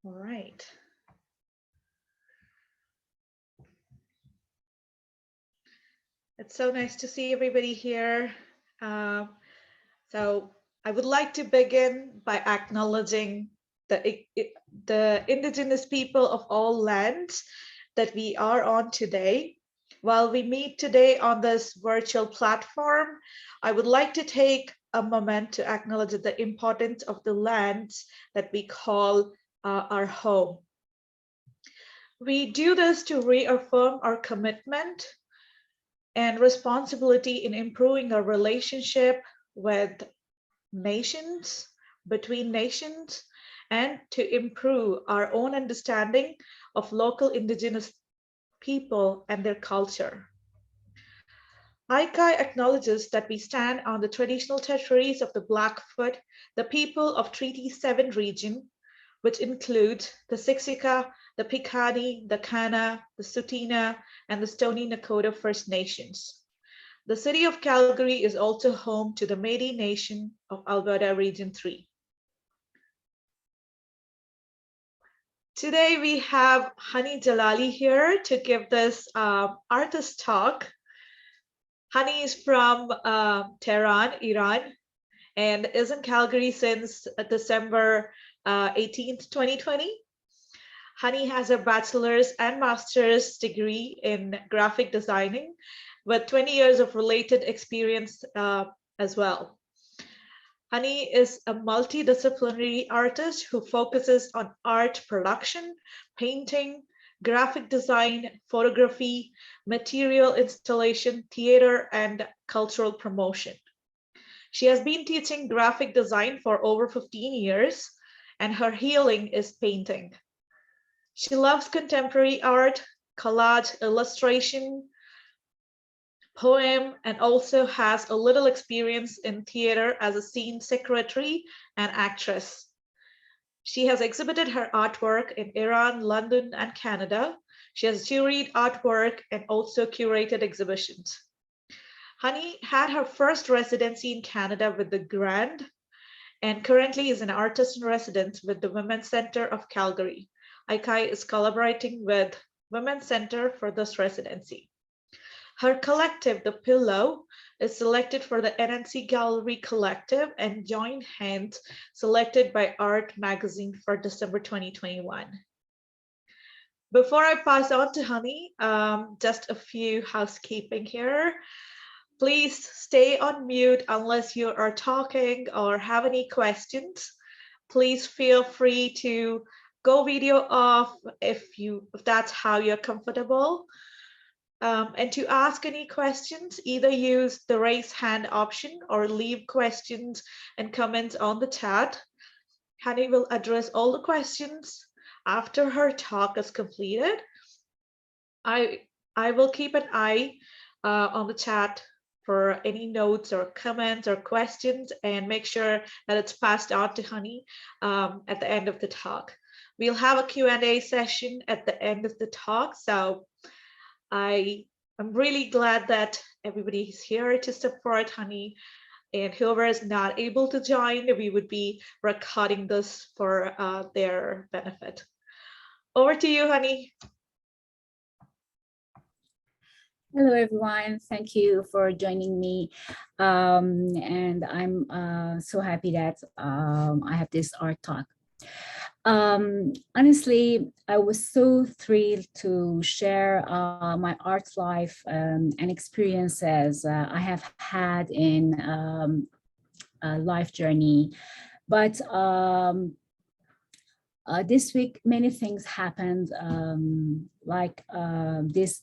All right. It's so nice to see everybody here. Uh, so I would like to begin by acknowledging the indigenous people of all lands that we are on today. While we meet today on this virtual platform, I would like to take a moment to acknowledge the importance of the lands that we call our home. We do this to reaffirm our commitment and responsibility in improving our relationship with nations, between nations, and to improve our own understanding of local indigenous people and their culture. ICAI acknowledges that we stand on the traditional territories of the Blackfoot, the people of Treaty 7 region, which includes the Siksika, the Piikani, the Kainai, the Tsuut'ina, and the Stoney Nakoda First Nations. The city of Calgary is also home to the Métis Nation of Alberta Region 3. Today we have Honey Jalali here to give this artist talk. Honey is from Tehran, Iran, and is in Calgary since December 18th, 2020. Honey has a bachelor's and master's degree in graphic designing with 20 years of related experience as well. Honey is a multidisciplinary artist who focuses on art production, painting, graphic design, photography, material installation, theater, and cultural promotion. She has been teaching graphic design for over 15 years, and her healing is painting. She loves contemporary art, collage, illustration, poem, and also has a little experience in theater as a scene secretary and actress. She has exhibited her artwork in Iran, London, and Canada. She has juried artwork and also curated exhibitions. Honey had her first residency in Canada with the Grand and currently is an artist in residence with the Women's Centre of Calgary. ICAI is collaborating with Women's Centre for this residency. Her collective, The Pillow, is selected for the NNC Gallery Collective and Joint Hands selected by Art Magazine for December 2021. Before I pass on to Honey, just a few housekeeping here. Please stay on mute unless you are talking or have any questions. Please feel free to go video off if that's how you're comfortable. And to ask any questions, either use the raise hand option or leave questions and comments on the chat. Honey will address all the questions after her talk is completed. I will keep an eye on the chat for any notes or comments or questions and make sure that it's passed on to Honey at the end of the talk. We'll have a Q&A session at the end of the talk. So I'm really glad that everybody is here to support Honey, and whoever is not able to join, we would be recording this for their benefit. Over to you, Honey. Hello, everyone. Thank you for joining me. And I'm so happy that I have this art talk. Honestly, I was so thrilled to share my art life and experiences I have had in a life journey. But this week, many things happened, like this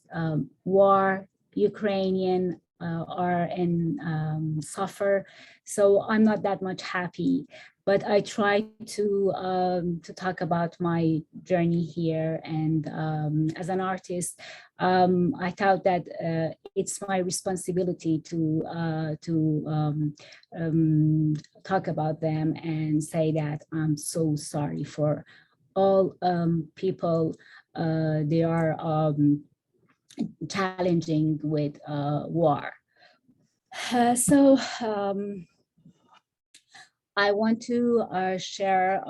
war, Ukrainian are in suffer. So I'm not that much happy, but I try to talk about my journey here. And as an artist, I thought that it's my responsibility to talk about them and say that I'm so sorry for all people they are challenging with war. So I want to share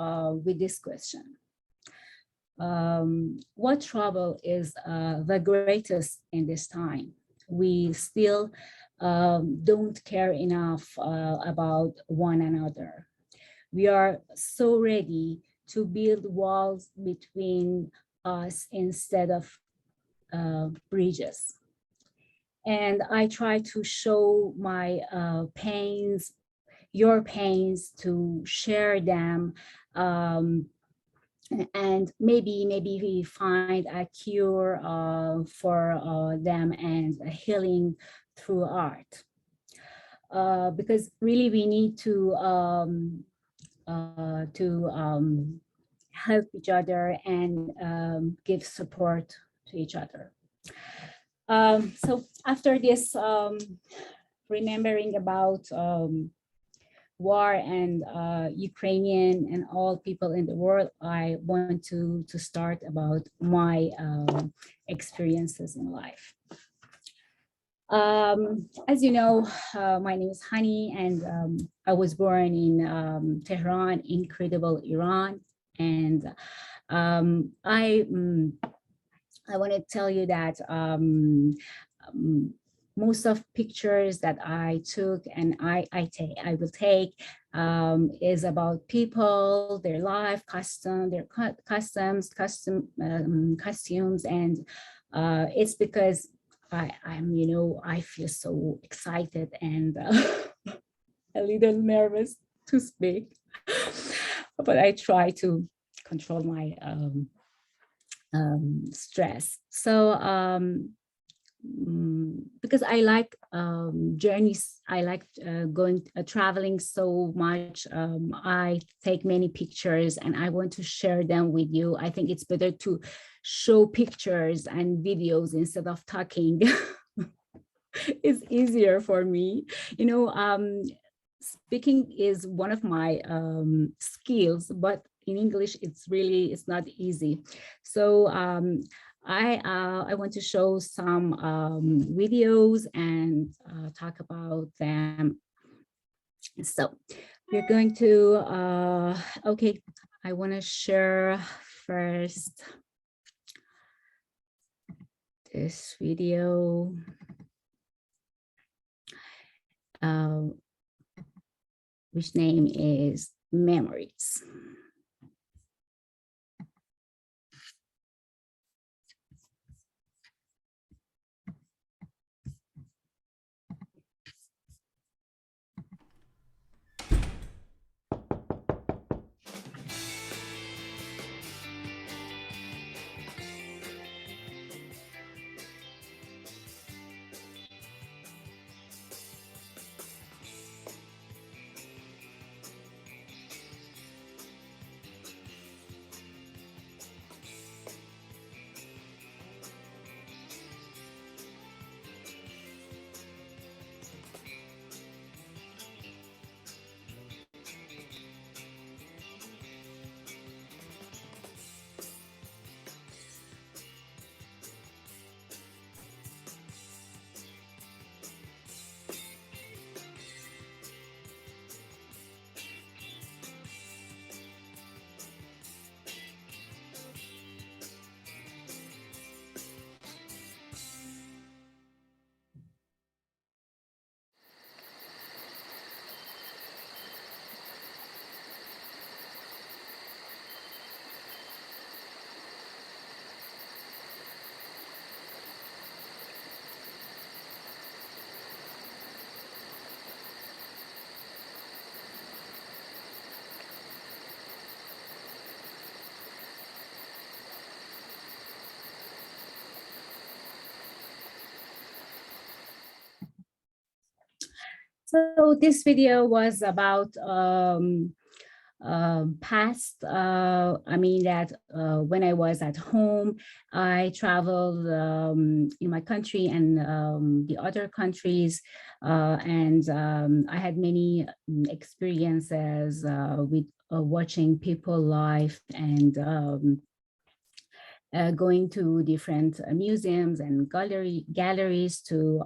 with this question. what trouble is the greatest in this time. We still don't care enough about one another. We are so ready to build walls between us instead of bridges. And I try to show my pains, your pains, to share them, and maybe we find a cure for them, and a healing through art. Because really we need to help each other and give support to each other. So after this, remembering about war and Ukrainian and all people in the world, I want to start about my experiences in life. As you know, my name is Honey, and I was born in Tehran, incredible Iran. And I want to tell you that most of pictures that I took and I will take is about people, their life, their costumes, and it's because I feel so excited and a little nervous to speak, but I try to control my stress. So because I like journeys, I like traveling so much. I take many pictures and I want to share them with you. I think it's better to show pictures and videos instead of talking. It's easier for me. Speaking is one of my skills, but in English, it's not easy. So I want to show some videos and talk about them. So we're going to, okay, I want to share first this video. Which name is Memories. So this video was about past, when I was at home, I traveled in my country and the other countries, and I had many experiences with watching people life and going to different museums and galleries to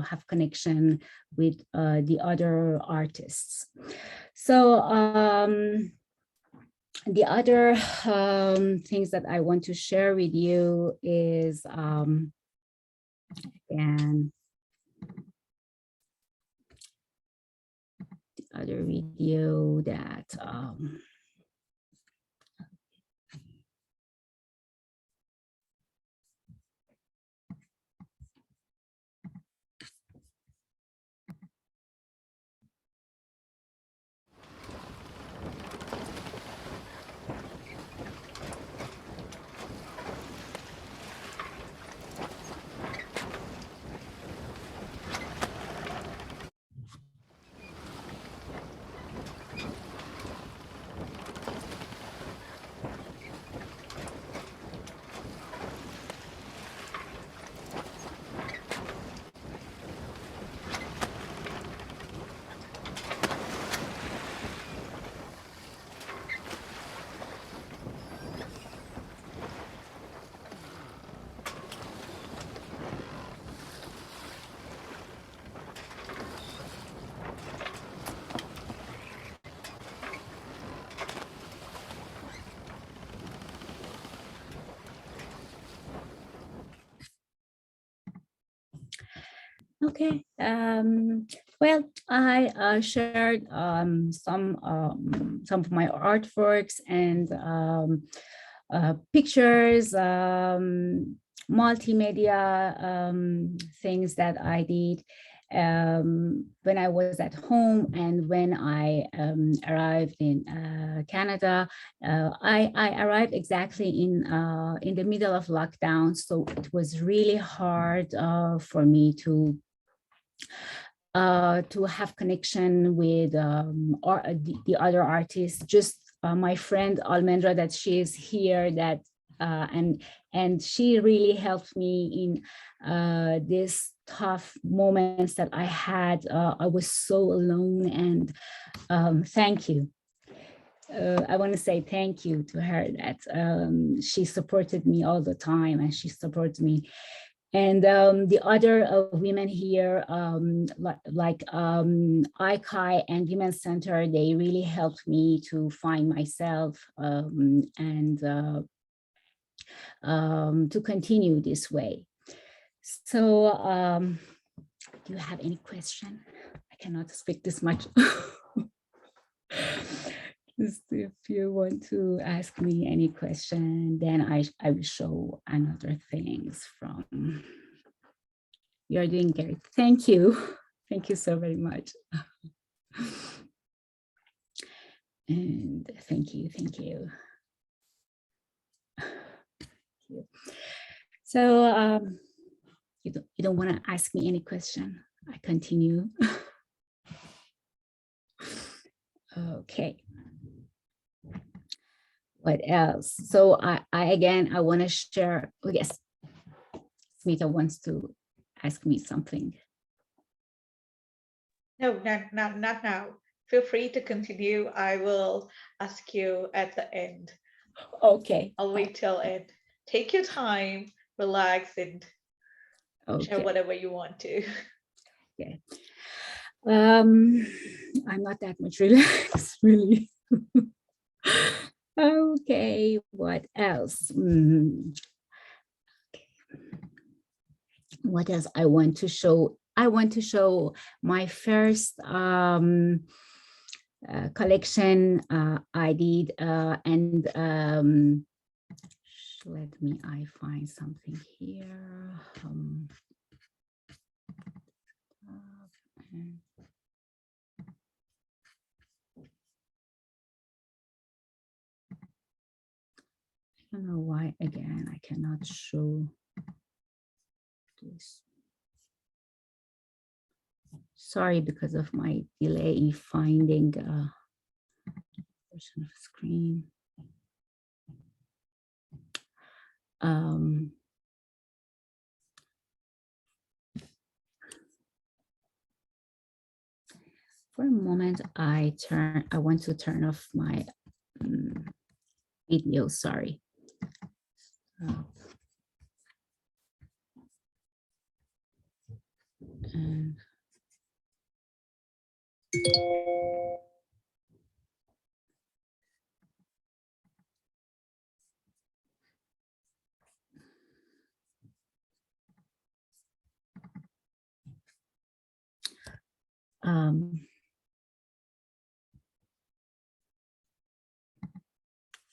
have connection with the other artists. So The other things that I want to share with you is, and the other video that, okay. Well, I shared some of my artworks and pictures, multimedia things that I did when I was at home, and when I arrived in Canada. I arrived exactly in the middle of lockdown, so it was really hard for me to have connection with the other artists. Just my friend Almendra, that she is here, that and she really helped me in this tough moments that I had. I was so alone, and thank you. I want to say thank you to her, that she supported me all the time, and she supports me. And the other women here, like ICAI and Women's Center, they really helped me to find myself, and to continue this way. So do you have any question? I cannot speak this much. Just if you want to ask me any question, then I will show another things from. You're doing great. Thank you. Thank you so very much. And thank you. Thank you. So you don't want to ask me any question? I continue. Okay. What else? So I again, I want to share. Oh, yes, Smita wants to ask me something. No, not now. Feel free to continue. I will ask you at the end. Okay. I'll wait till end. Take your time, relax, and share whatever you want to. Okay. I'm not that much relaxed, really. Okay, what else? Okay. What else I want to show? I want to show my first collection I did, and let me, I find something here. I don't know why, again, I cannot show this. Sorry, because of my delay in finding a version of screen. For a moment, I want to turn off my video, sorry. And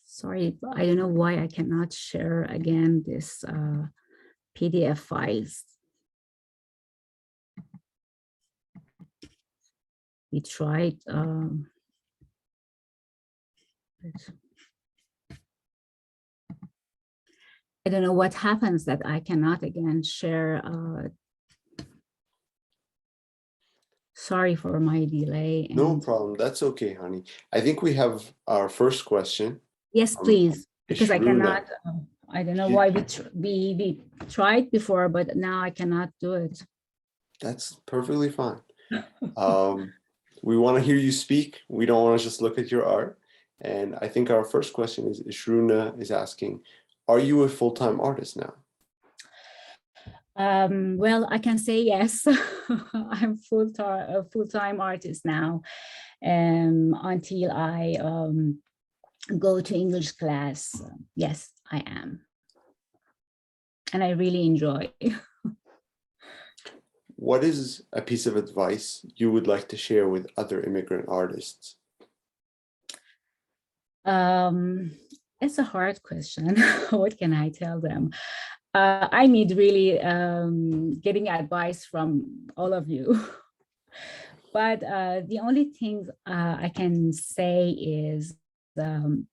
Sorry, I don't know why I cannot share again this PDF files. We tried, I don't know what happens that I cannot again share. Sorry for my delay. No problem. That's okay, honey. I think we have our first question. Yes, please, because I Ishruna. cannot. I don't know why we tried before, but now I cannot do it. That's perfectly fine. We want to hear you speak. We don't want to just look at your art. And I think our first question is Ishruna is asking, are you a full-time artist now? Well, I can say yes. I'm a full-time artist now, until I go to English class. Yes, I am. And I really enjoy. What is a piece of advice you would like to share with other immigrant artists? It's a hard question. What can I tell them? I need really getting advice from all of you. But the only thing I can say is don't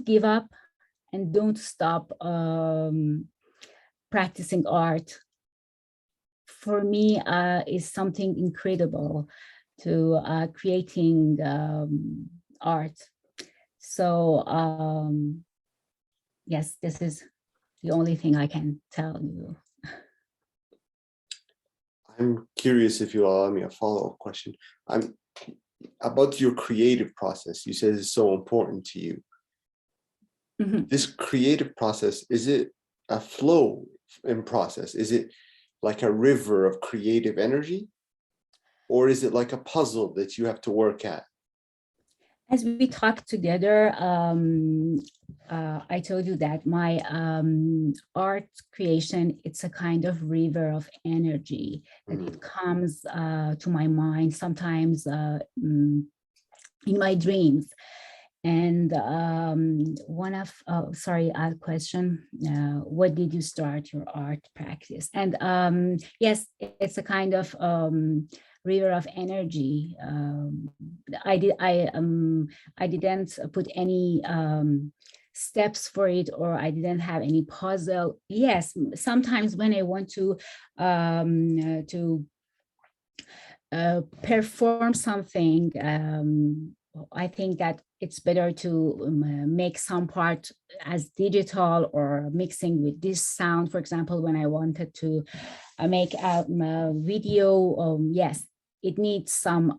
give up and don't stop practicing art. For me, is something incredible to creating art. So yes, this is the only thing I can tell you. I'm curious if you allow me a follow-up question. I'm about your creative process. You said it's so important to you. Mm-hmm. This creative process, is it a flow in process? Is it like a river of creative energy? Or is it like a puzzle that you have to work at? As we talked together, I told you that my art creation, it's a kind of river of energy that it comes to my mind sometimes in my dreams. And sorry, a question, what did you start your art practice? And yes, it's a kind of river of energy. I didn't put any steps for it, or I didn't have any puzzle. Yes, sometimes when I want to perform something, I think that it's better to make some part as digital or mixing with this sound. For example, when I wanted to make a video, yes, it needs some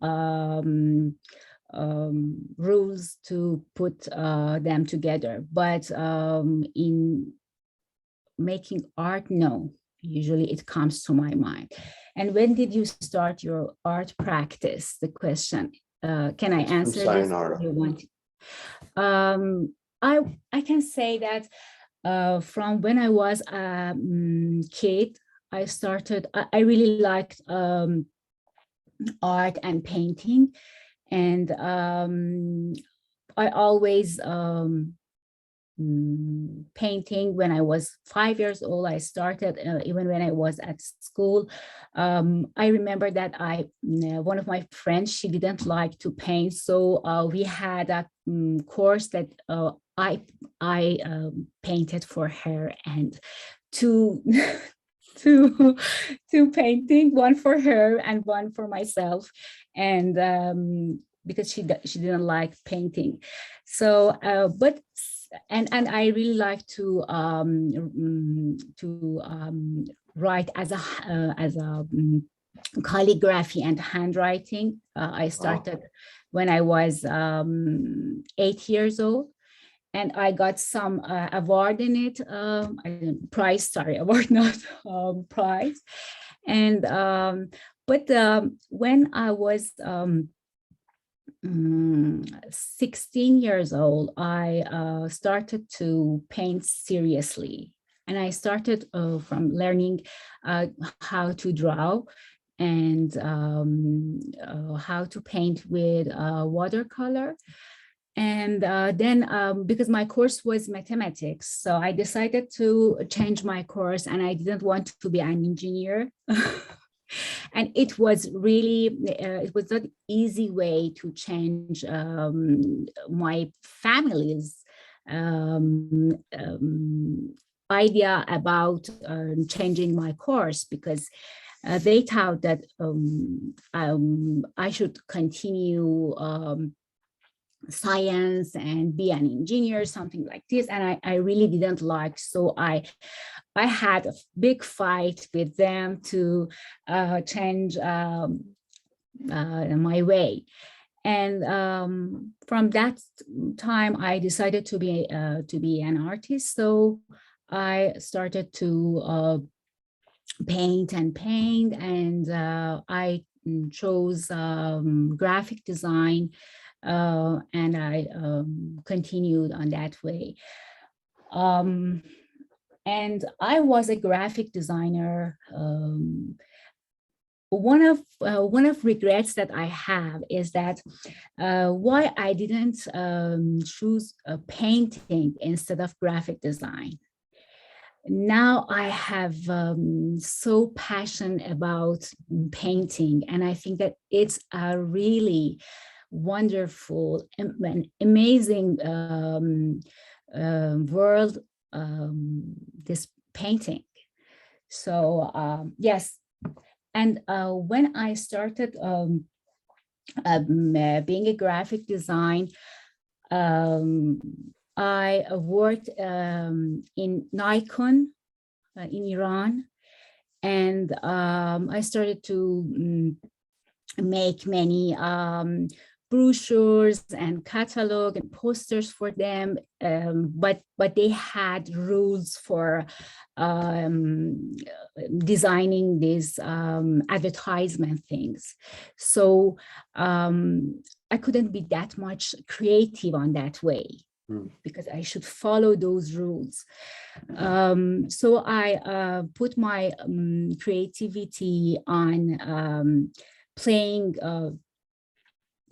rules to put them together. But in making art, no, usually it comes to my mind. And when did you start your art practice? The question. Can I answer this? You want? I can say that from when I was a kid, I started. I really liked art and painting, and I always painting when I was 5 years old. I started even when I was at school. I remember that one of my friends, she didn't like to paint, so we had a course that I painted for her, and two two painting, one for her and one for myself, and because she didn't like painting, so but. And I really like to write as a calligraphy and handwriting. I started when I was 8 years old, and I got some award in it. Prize, sorry, award, not prize. And but when I was 16 years old, I started to paint seriously. And I started from learning how to draw. and how to paint with watercolor. And then because my course was mathematics, so I decided to change my course, and I didn't want to be an engineer. And it was really, it was not easy way to change my family's idea about changing my course, because they thought that I should continue science and be an engineer, something like this. And I really didn't like, so I had a big fight with them to change my way. And from that time, I decided to be an artist. So I started to paint, and I chose graphic design, and I continued on that way. And I was a graphic designer. One of regrets that I have is that why I didn't choose painting instead of graphic design. Now I have so passionate about painting, and I think that it's a really wonderful, amazing world, this painting. So yes, and when I started being a graphic design, I worked in Nikon in Iran, and I started to make many brochures and catalog and posters for them, but they had rules for designing these advertisement things. So I couldn't be that much creative on that way, because I should follow those rules. So I put my creativity on playing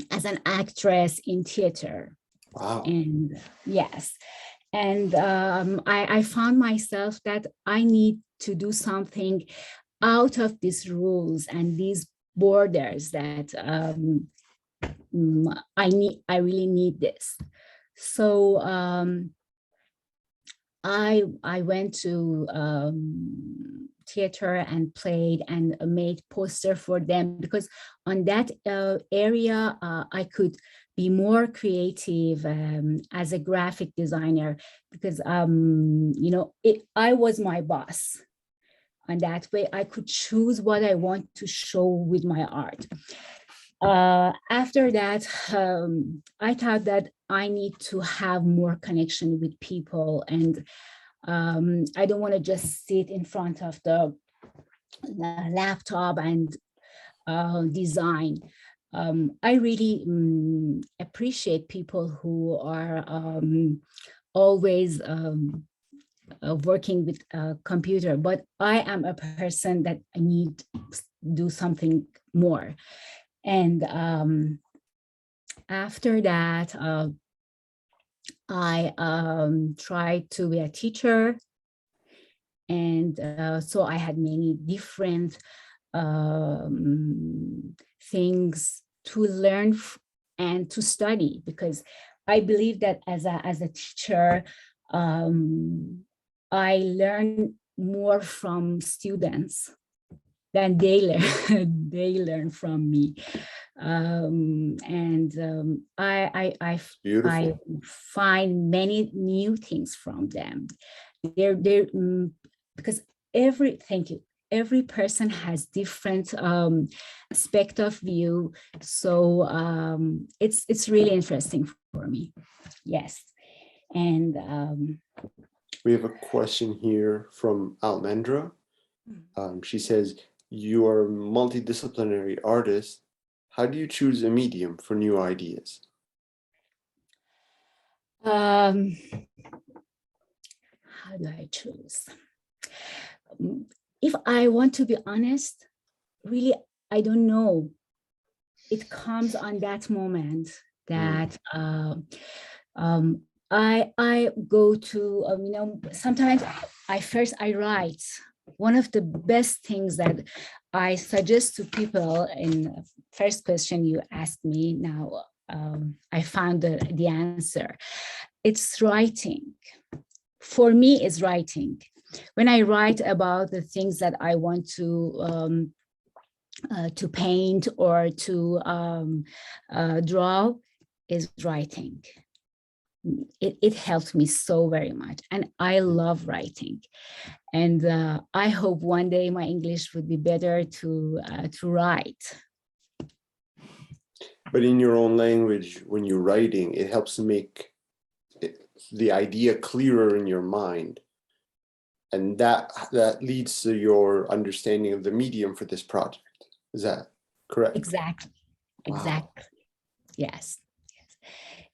as an actress in theater. Wow. And yes, and I found myself that I need to do something out of these rules and these borders, that I really need this. So I went to theater and played and made poster for them, because on that area I could be more creative as a graphic designer, because you know, I was my boss. And that way I could choose what I want to show with my art. After that, I thought that I need to have more connection with people, and I don't want to just sit in front of the laptop and design. I really appreciate people who are always working with a computer, but I am a person that I need to do something more. And after that, I tried to be a teacher. And so I had many different things to learn and to study, because I believe that as a teacher, I learn more from students than they learn from me. I find many new things from them. They're because every person has different aspect of view. So it's really interesting for me. Yes. And we have a question here from Almendra. She says, you are a multidisciplinary artist. How do you choose a medium for new ideas? How do I choose? If I want to be honest, really, I don't know. It comes on that moment that I go to, sometimes I write. One of the best things that I suggest to people in first question you asked me now, I found the answer. It's writing. For me, it's writing. When I write about the things that I want to paint or to draw, is writing. It helped me so very much, and I love writing. And I hope one day my English would be better to write. But in your own language, when you're writing, it helps make the idea clearer in your mind. And that leads to your understanding of the medium for this project. Is that correct? Exactly. Wow. Exactly. Yes.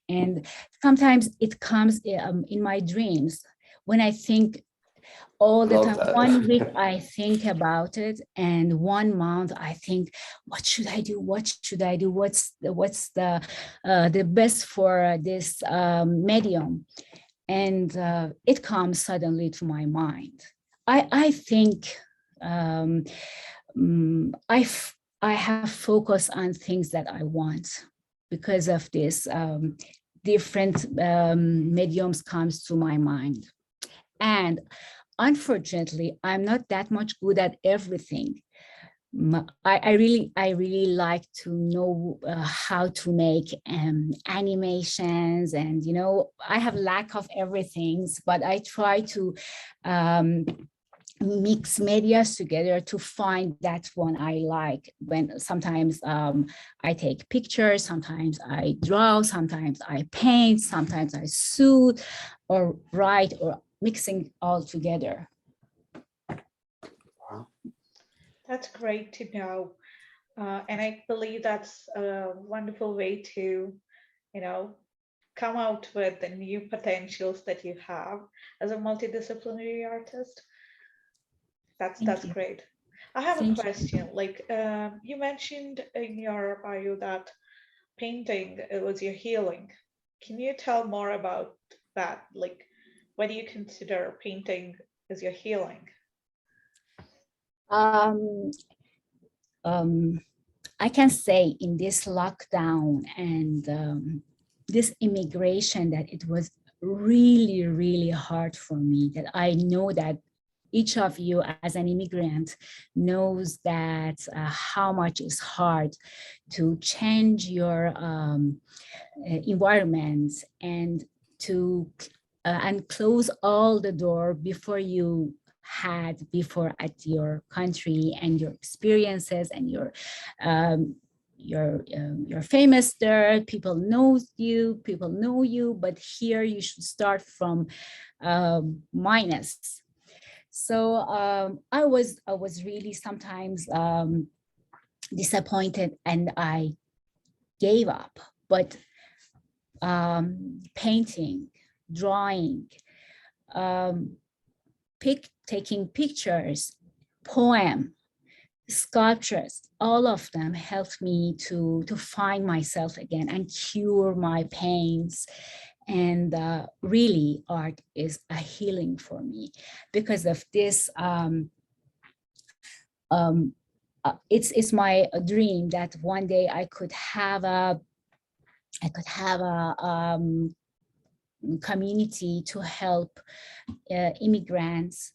And sometimes it comes in my dreams when I think all the time. That. 1 week I think about it, and 1 month I think, what should I do? What should I do? What's the best for this medium? And it comes suddenly to my mind. I think I have focused on things that I want because of this. Different mediums comes to my mind, and unfortunately, I'm not that much good at everything. I really like to know how to make animations, and I have lack of everything, but I try to mix medias together to find that one I like. When sometimes I take pictures, sometimes I draw, sometimes I paint, sometimes I sew or write, or mixing all together. That's great to know. And I believe that's a wonderful way to, come out with the new potentials that you have as a multidisciplinary artist. That's great. I have a question. Like you mentioned in your bio that painting was your healing. Can you tell more about that? Like, what do you consider painting as your healing? I can say in this lockdown and this immigration that it was really, really hard for me, that I know that each of you as an immigrant knows that how much it's hard to change your environment and to and close all the door before you had before at your country, and your experiences and you're famous there, people know you, but here you should start from minus. So I was really sometimes disappointed, and I gave up. But painting, drawing, taking pictures, poem, sculptures, all of them helped me to find myself again and cure my pains. And really, art is a healing for me because of this. It's my dream that one day I could have a community to help immigrants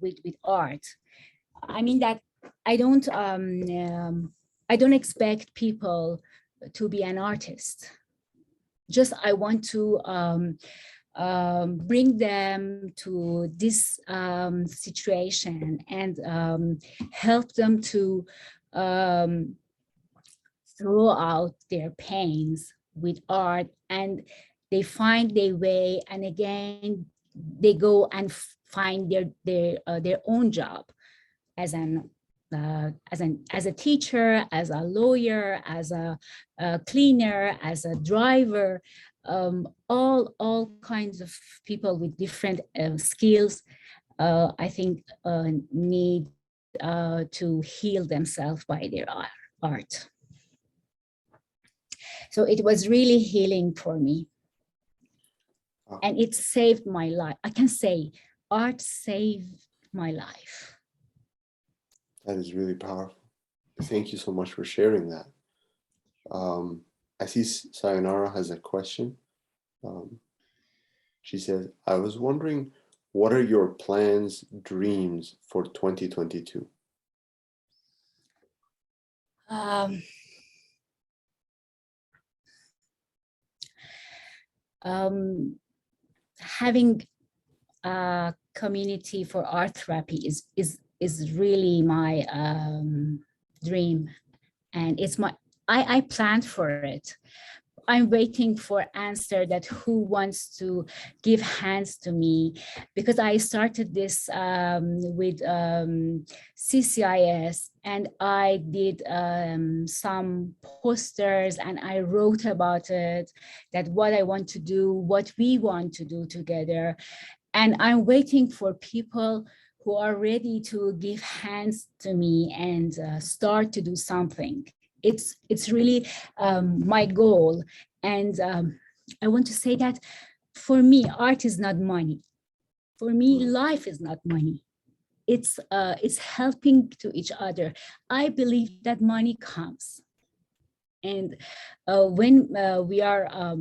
with art. I mean that I don't expect people to be an artist. Just I want to bring them to this situation and help them to throw out their pains with art, and they find their way, and again they go and find their own job as a teacher, as a lawyer, as a cleaner, as a driver, all kinds of people with different skills. I think need to heal themselves by their art. So it was really healing for me. And it saved my life. I can say art saved my life. That is really powerful. Thank you so much for sharing that. I see Sayonara has a question. She says, I was wondering, what are your plans, dreams for 2022? Having a community for art therapy is really my dream, and it's my I planned for it. I'm waiting for answer that who wants to give hands to me, because I started this with CCIS, and I did some posters and I wrote about it, that what I want to do, what we want to do together. And I'm waiting for people who are ready to give hands to me and start to do something. It's really my goal. And I want to say that for me, art is not money. For me, life is not money. It's helping to each other. I believe that money comes. And when we are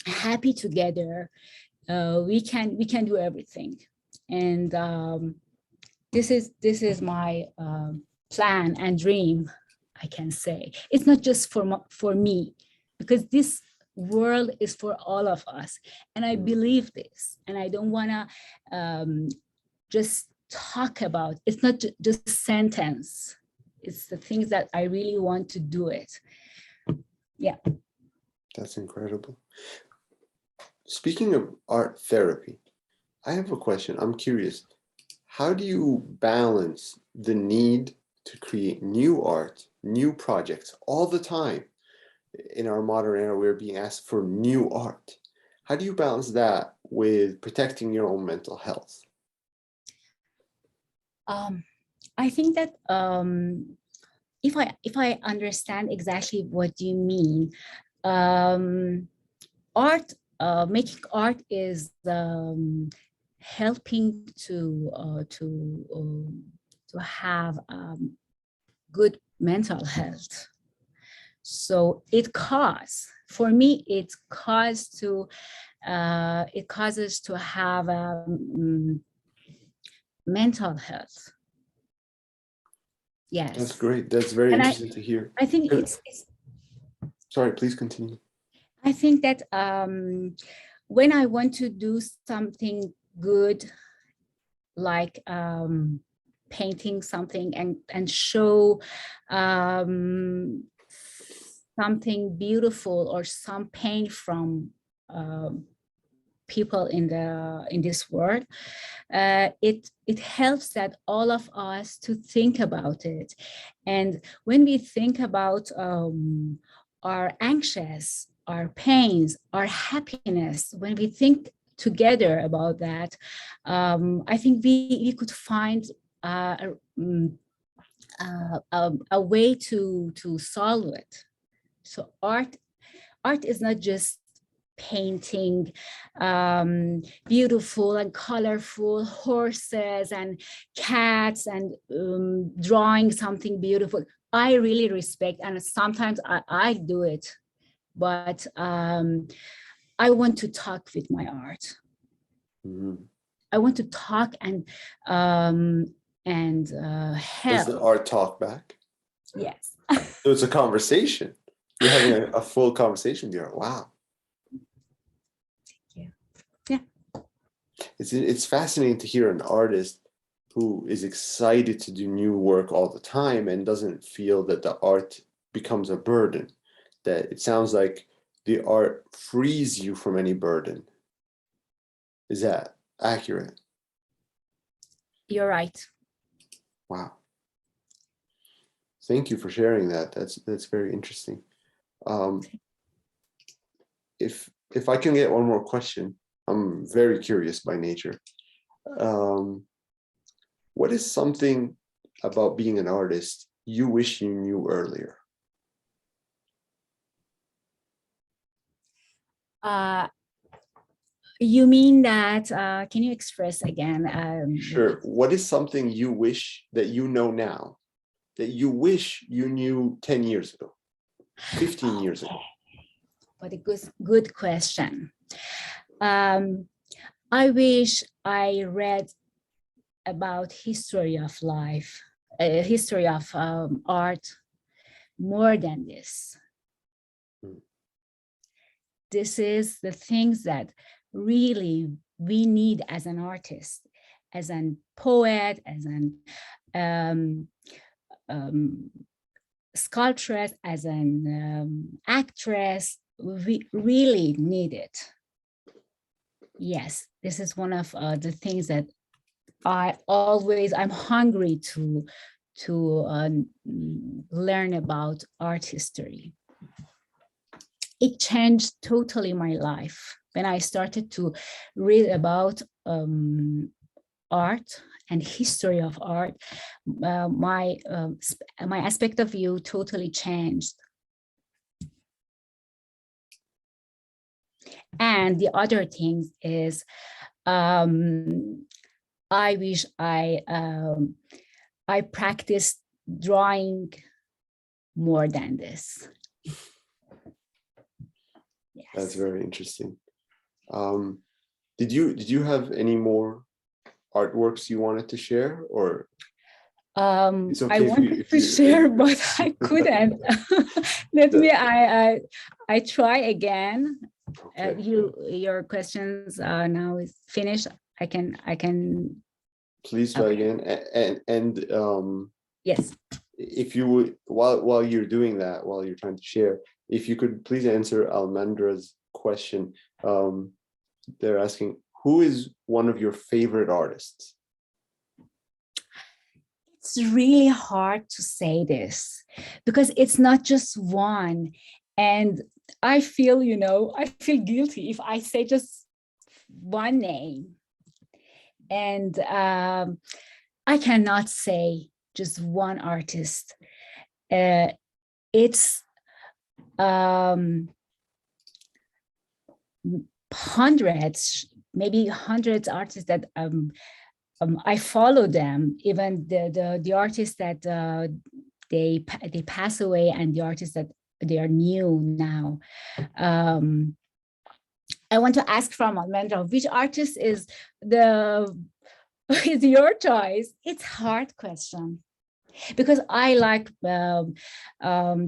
happy together, we can do everything. And this is my plan and dream, I can say. It's not just for me, because this world is for all of us. And I believe this, and I don't wanna just talk about, it's not just sentence. It's the things that I really want to do it. Yeah. That's incredible. Speaking of art therapy, I have a question. I'm curious. How do you balance the need to create new art, new projects all the time? In our modern era, we're being asked for new art. How do you balance that with protecting your own mental health? I think that if I understand exactly what you mean, art, making art is helping to have good mental health. So for me, it causes to have mental health. Yes. That's great. That's very interesting to hear. I think it's sorry, please continue. I think that when I want to do something good, like painting something and show something beautiful or some pain from people in this world, it helps that all of us to think about it. And when we think about our anxious, our pains, our happiness, when we think together about that, I think we could find a way to solve it. So art is not just painting beautiful and colorful horses and cats and drawing something beautiful. I really respect, and sometimes I do it, but I want to talk with my art. Mm-hmm. I want to talk and help. Does the art talk back? Yes. So it's a conversation. You're having a full conversation with your art. Wow. Yeah. It's fascinating to hear an artist who is excited to do new work all the time and doesn't feel that the art becomes a burden. That it sounds like the art frees you from any burden. Is that accurate? You're right. Wow. Thank you for sharing that. That's very interesting. If I can get one more question, I'm very curious by nature. What is something about being an artist you wish you knew earlier? You mean that, can you express again? Sure. What is something you wish that you know now that you wish you knew 10 years ago, 15 years ago? What a good question. I wish I read about history of life, history of art more than this. This is the things that really we need as an artist, as a poet, as an sculptress, as an actress. We really need it. Yes, this is one of the things that I'm hungry to learn about art history. It changed totally my life when I started to read about art and history of art. My aspect of view totally changed. And the other thing is, I wish I practiced drawing more than this. Yes. That's very interesting. Did you have any more artworks you wanted to share, or it's okay I wanted to share, but I couldn't. I try again. Okay. Your questions now is finished. I can. Please try again. And yes. If you would, while you're doing that, while you're trying to share, if you could please answer Almandra's question. They're asking, who is one of your favorite artists? It's really hard to say this because it's not just one. And I feel, I feel guilty if I say just one name. And I cannot say just one artist. It's maybe hundreds artists that I follow them, even the artists that they pass away and the artists that they are new now. I want to ask from Almendra, which artist is your choice? It's a hard question because I like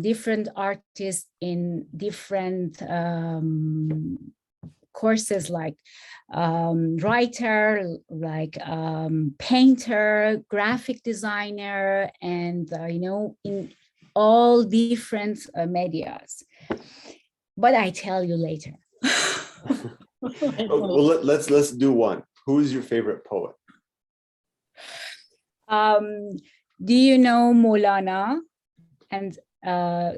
different artists in different courses, like writer, like painter, graphic designer, and in all different medias. But I tell you later. Well, let's do one. Who is your favorite poet? Do you know Maulana? And I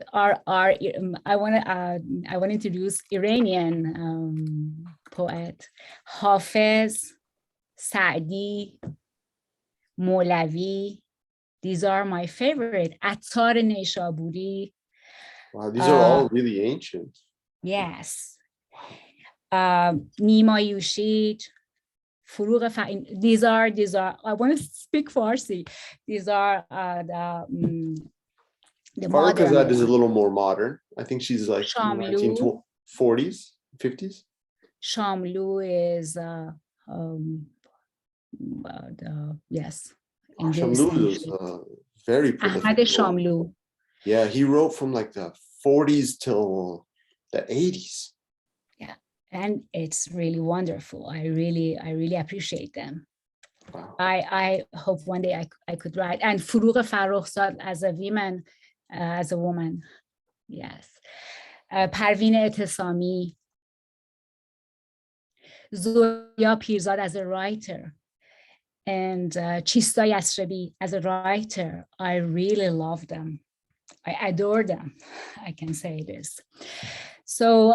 want to introduce Iranian poet Hafiz, Saadi, Molavi. These are my favorite. Attar Neyshaburi. Wow, these are all really ancient. Yes. Nima Yushid, Furuq Fa'in. These are. I want to speak Farsi. These are the Farukazad is a little more modern. I think she's like Shamlu. 1940s, 50s. Shamlu is yes. Shamlu is very prolific. Ahmad Shamlu. Yeah, he wrote from like the 40s till the 80s. Yeah, and it's really wonderful. I really appreciate them. Wow. I hope one day I could write. And Furuq Farrokhzad as a woman. Yes. Parveen Etesami. Zoya Pirzad as a writer. And Chista Yasrebi as a writer. I really love them. I adore them. I can say this. So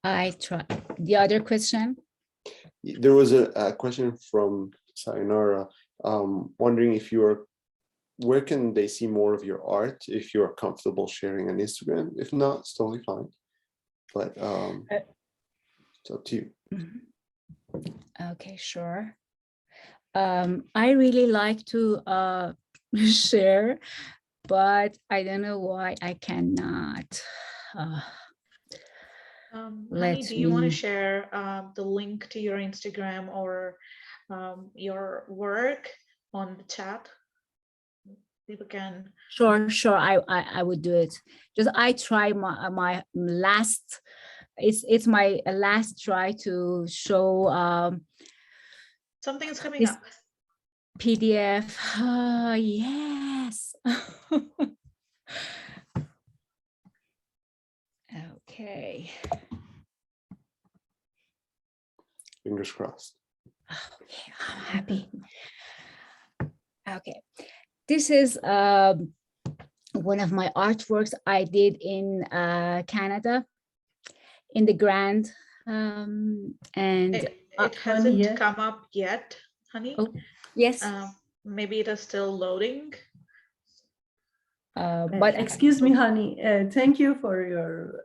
I try the other question. There was a question from Sayonara, wondering if where can they see more of your art if you're comfortable sharing on Instagram? If not, it's totally fine. But it's up to you. Okay, sure. I really like to share, but I don't know why I cannot. Honey, do you want to share the link to your Instagram or your work on the chat? People can. Sure. I would do it. Just I try my last. It's my last try to show. Something is coming up. PDF. Yes. Okay. Fingers crossed. Okay, I'm happy. Okay, this is one of my artworks I did in Canada, in the Grand, and it hasn't come up yet, Honey. Oh, yes. Maybe it is still loading. But excuse me, Honey, thank you for your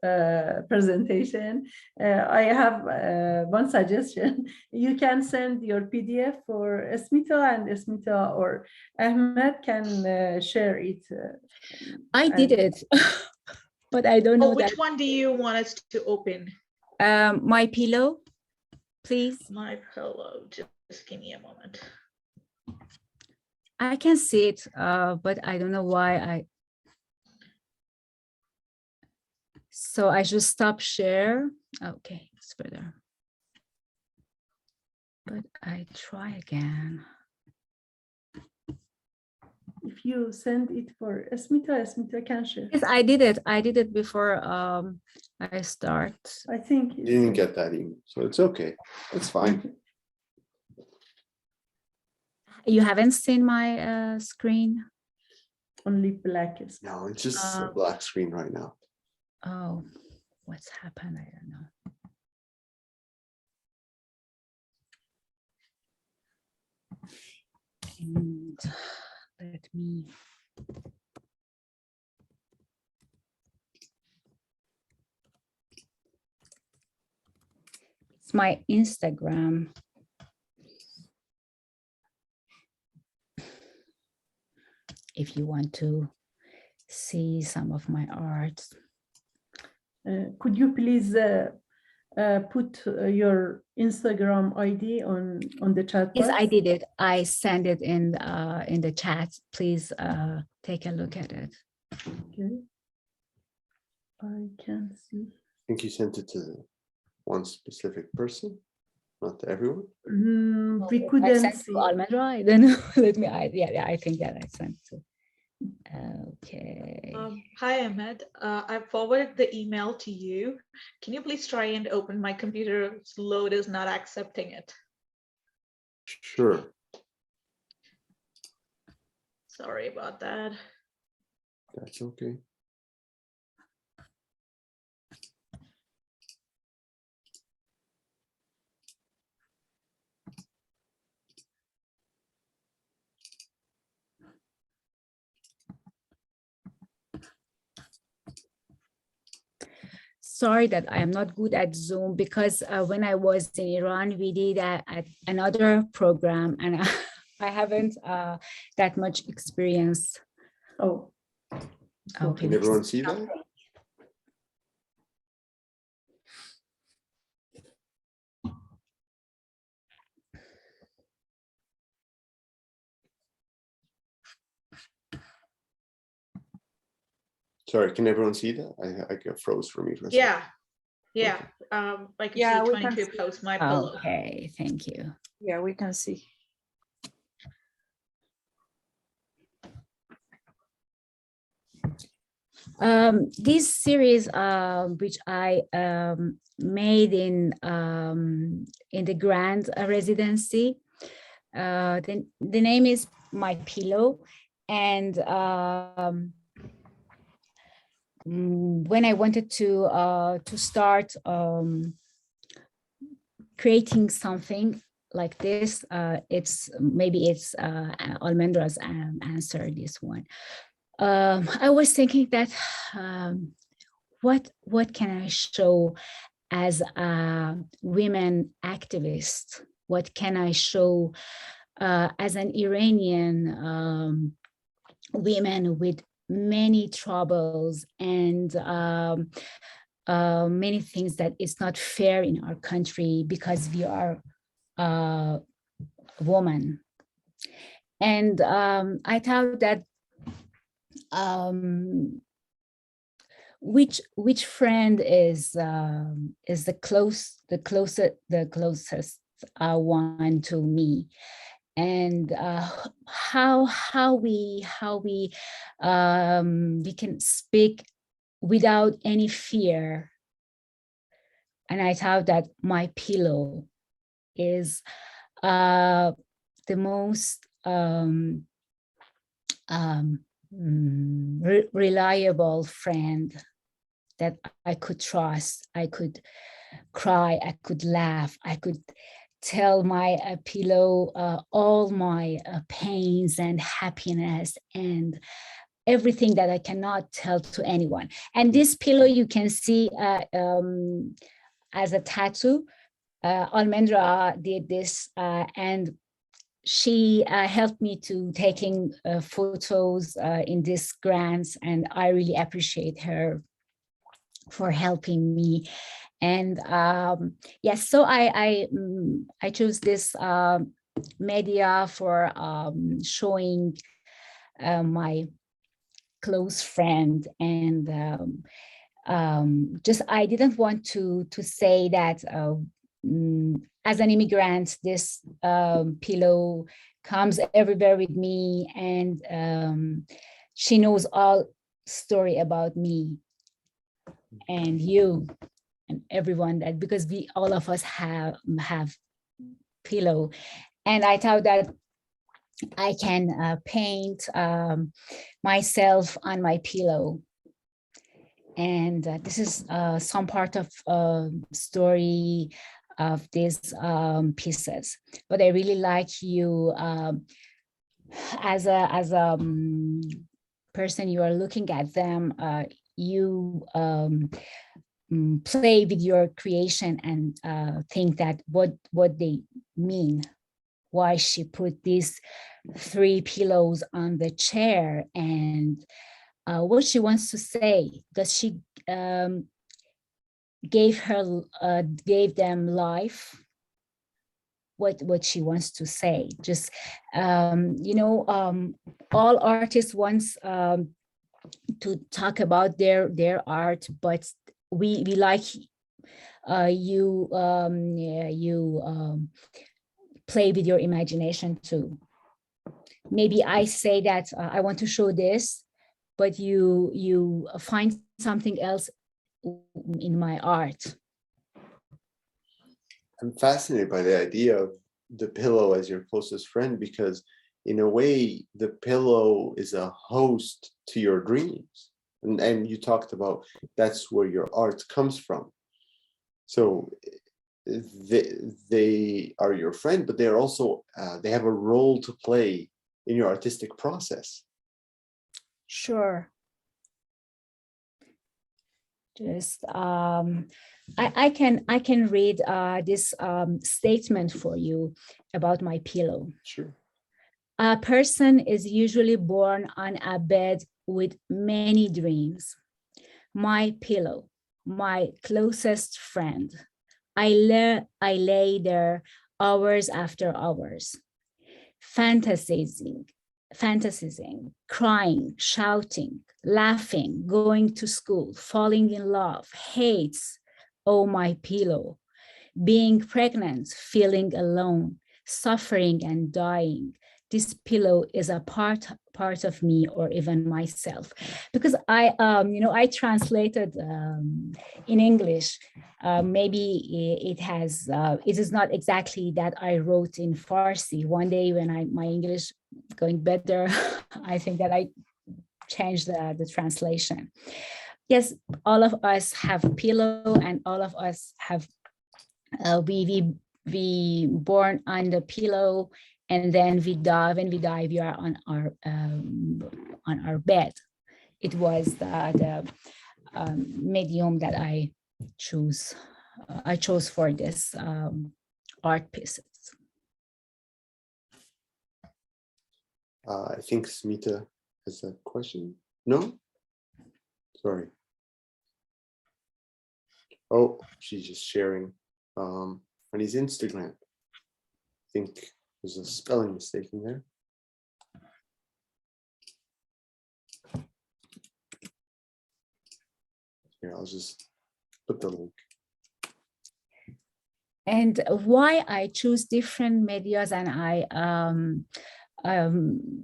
presentation. I have one suggestion. You can send your PDF for Smita, and Smita or Ahmed can share it. I did it, but I don't know which one do you want us to open? My pillow, please. My pillow, just give me a moment. I can see it, but I don't know why so I should stop share. Okay, it's better. But I try again. If you send it for Smita, Smita can share. Yes, I did it. I did it before I start. I think you didn't get that email, so it's okay. It's fine. You haven't seen my screen? Only black. No, it's just a black screen right now. Oh, what's happened? I don't know. And let me. It's my Instagram. If you want to see some of my art. Could you please put your Instagram ID on the chat box? Yes, I did it. I sent it in the chat. Please take a look at it. Okay. I can see. I think you sent it to one specific person, not to everyone. We couldn't I sent see. to Almedra. Then let me. Yeah, I think that I sent to. Okay. Hi, Ahmed. I forwarded the email to you. Can you please try and open? My computer's load is not accepting it. Sure. Sorry about that. That's okay. Sorry that I am not good at Zoom, because when I was in Iran, we did another program, and I haven't that much experience. Oh. Okay. Can everyone see that? Sorry, can everyone see that? I got froze for me for a second. Yeah. I can see 22 posts my pillow. Okay, thank you. Yeah, we can see. This series, which I made in the Grand residency, the name is My Pillow, and when I wanted to start creating something like this. It's Almendra's answer this one. I was thinking that what can I show as a women activist? What can I show as an Iranian women with many troubles and many things that is not fair in our country because we are women. And I thought that which friend is the closest one to me, and how we can speak without any fear. And I thought that my pillow is the most reliable friend that I could trust. I could cry, I could laugh, I could tell my pillow all my pains and happiness and everything that I cannot tell to anyone. And this pillow you can see as a tattoo. Almendra did this and she helped me to taking photos in these grants, and I really appreciate her for helping me. And yes, so I chose this media for showing my close friend, and just I didn't want to say that as an immigrant, this pillow comes everywhere with me, and she knows all story about me and you and everyone, that because we all of us have pillow. And I thought that I can paint myself on my pillow. And this is some part of story of these pieces. But I really like you as a person, you are looking at them, you play with your creation and think that what they mean, why she put these 3 pillows on the chair, and what she wants to say, because she gave them life, what she wants to say. Just all artists wants to talk about their art, but we like you play with your imagination too. Maybe I say that I want to show this, but you find something else in my art. I'm fascinated by the idea of the pillow as your closest friend, because in a way, the pillow is a host to your dreams. And you talked about that's where your art comes from. So they are your friend, but they're also, they have a role to play in your artistic process. Sure. Just I can read this statement for you about my pillow. Sure. A person is usually born on a bed with many dreams. My pillow, my closest friend. I lay there hours after hours, fantasizing, crying, shouting, laughing, going to school, falling in love, hates, oh my pillow, being pregnant, feeling alone, suffering and dying. This pillow is a part of me, or even myself, because I translated in English. Maybe it is not exactly that I wrote in Farsi. One day when my English going better, I think that I changed the translation. Yes, all of us have pillow, and all of us have we we born on the pillow, and then we die. When we die, we are on our bed. It was the medium that I chose. I chose for this art pieces. I think Smita has a question. No? Sorry. Oh, she's just sharing on his Instagram. I think there's a spelling mistake in there. Here, I'll just put the link. And why I choose different medias and I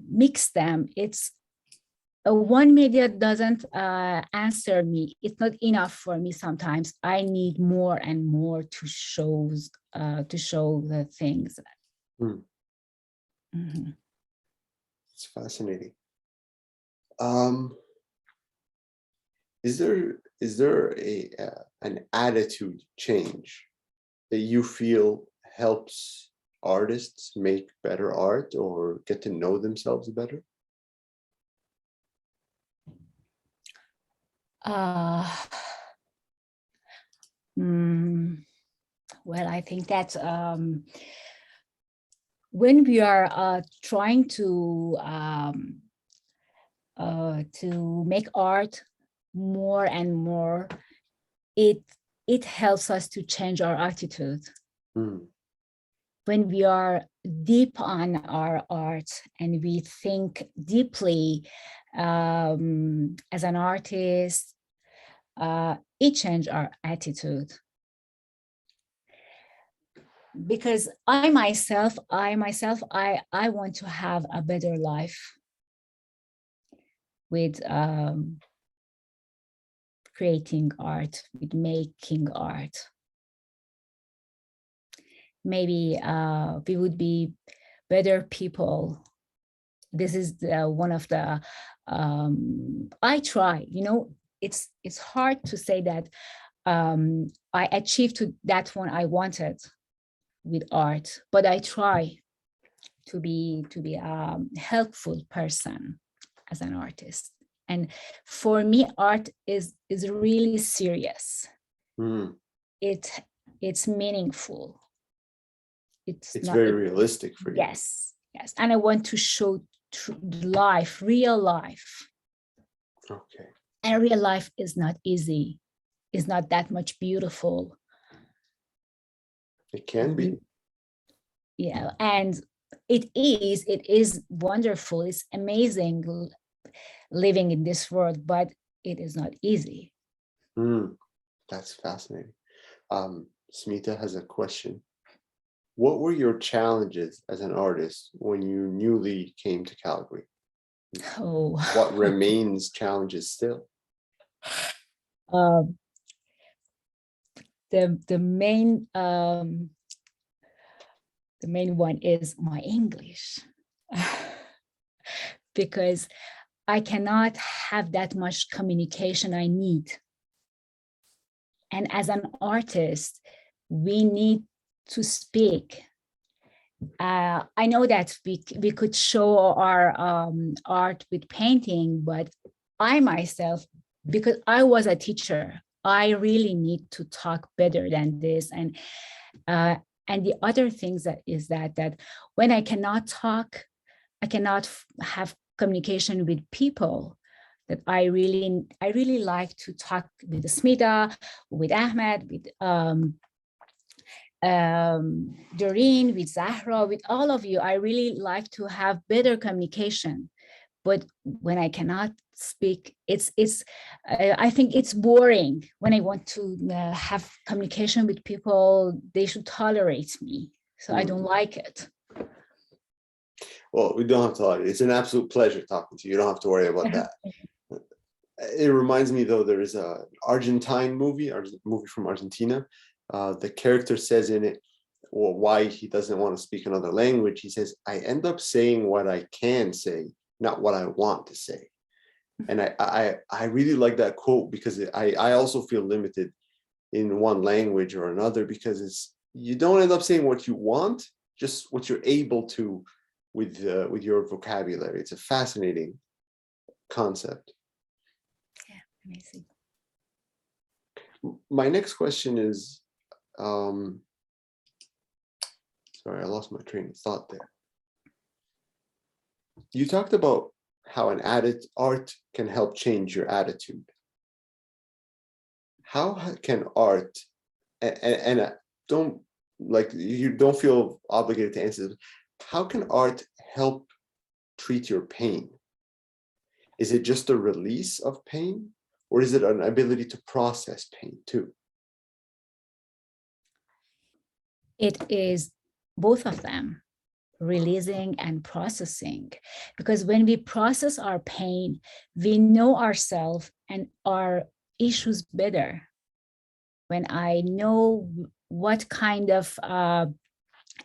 mix them, it's one media doesn't answer me. It's not enough for me. Sometimes I need more and more to show the things. Mm-hmm. It's fascinating. Is there an attitude change that you feel helps artists make better art or get to know themselves better? Well, I think that when we are trying to make art more and more, it helps us to change our attitude. When we are deep on our art and we think deeply as an artist, it changes our attitude. Because I myself, I want to have a better life with creating art, with making art. Maybe we would be better people. This is one of the, I try, it's hard to say that I achieved that one I wanted with art, but I try to be a helpful person as an artist. And for me, art is really serious. It's meaningful. It's very realistic for you. Yes. And I want to show life, real life. Okay. And real life is not easy. It's not that much beautiful. It can be. Yeah, and it is wonderful. It's amazing living in this world, but it is not easy. That's fascinating. Smita has a question. What were your challenges as an artist when you newly came to Calgary? Oh. What remains challenges still? The main one is my English, because I cannot have that much communication I need. And as an artist, we need to speak. I know that we could show our art with painting, but I myself, because I was a teacher, I really need to talk better than this. And the other things that when I cannot talk, I cannot have communication with people. That I really like to talk with Smita, with Ahmed, with Doreen, with Zahra, with all of you. I really like to have better communication. But when I cannot speak, I think it's boring. When I want to have communication with people, they should tolerate me. So I don't like it. Well, we don't have to tolerate it. It's an absolute pleasure talking to you. You don't have to worry about that. It reminds me, though, there is an Argentine movie from Argentina. The character says in it, why he doesn't want to speak another language. He says, I end up saying what I can say, not what I want to say. And I really like that quote, because I also feel limited in one language or another, because you don't end up saying what you want, just what you're able to with your vocabulary. It's a fascinating concept. Yeah, amazing. My next question is, sorry, I lost my train of thought there. You talked about how art can help change your attitude. How can art, and you don't feel obligated to answer this, how can art help treat your pain? Is it just a release of pain, or is it an ability to process pain too? It is both of them, releasing and processing. Because when we process our pain, we know ourselves and our issues better. When I know what kind of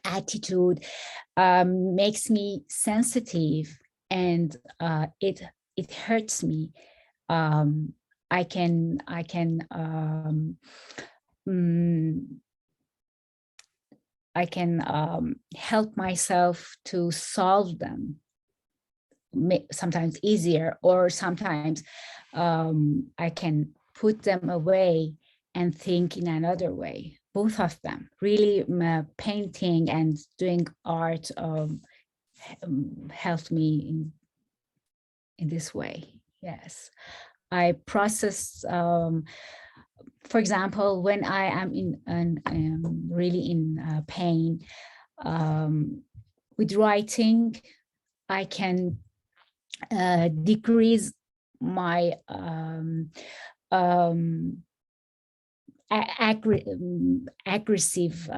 attitude makes me sensitive and it hurts me, I can help myself to solve them, sometimes easier, or sometimes I can put them away and think in another way. Both of them, really, painting and doing art helped me in this way. Yes, I process. For example, when I am really in pain, with writing, I can decrease my aggressive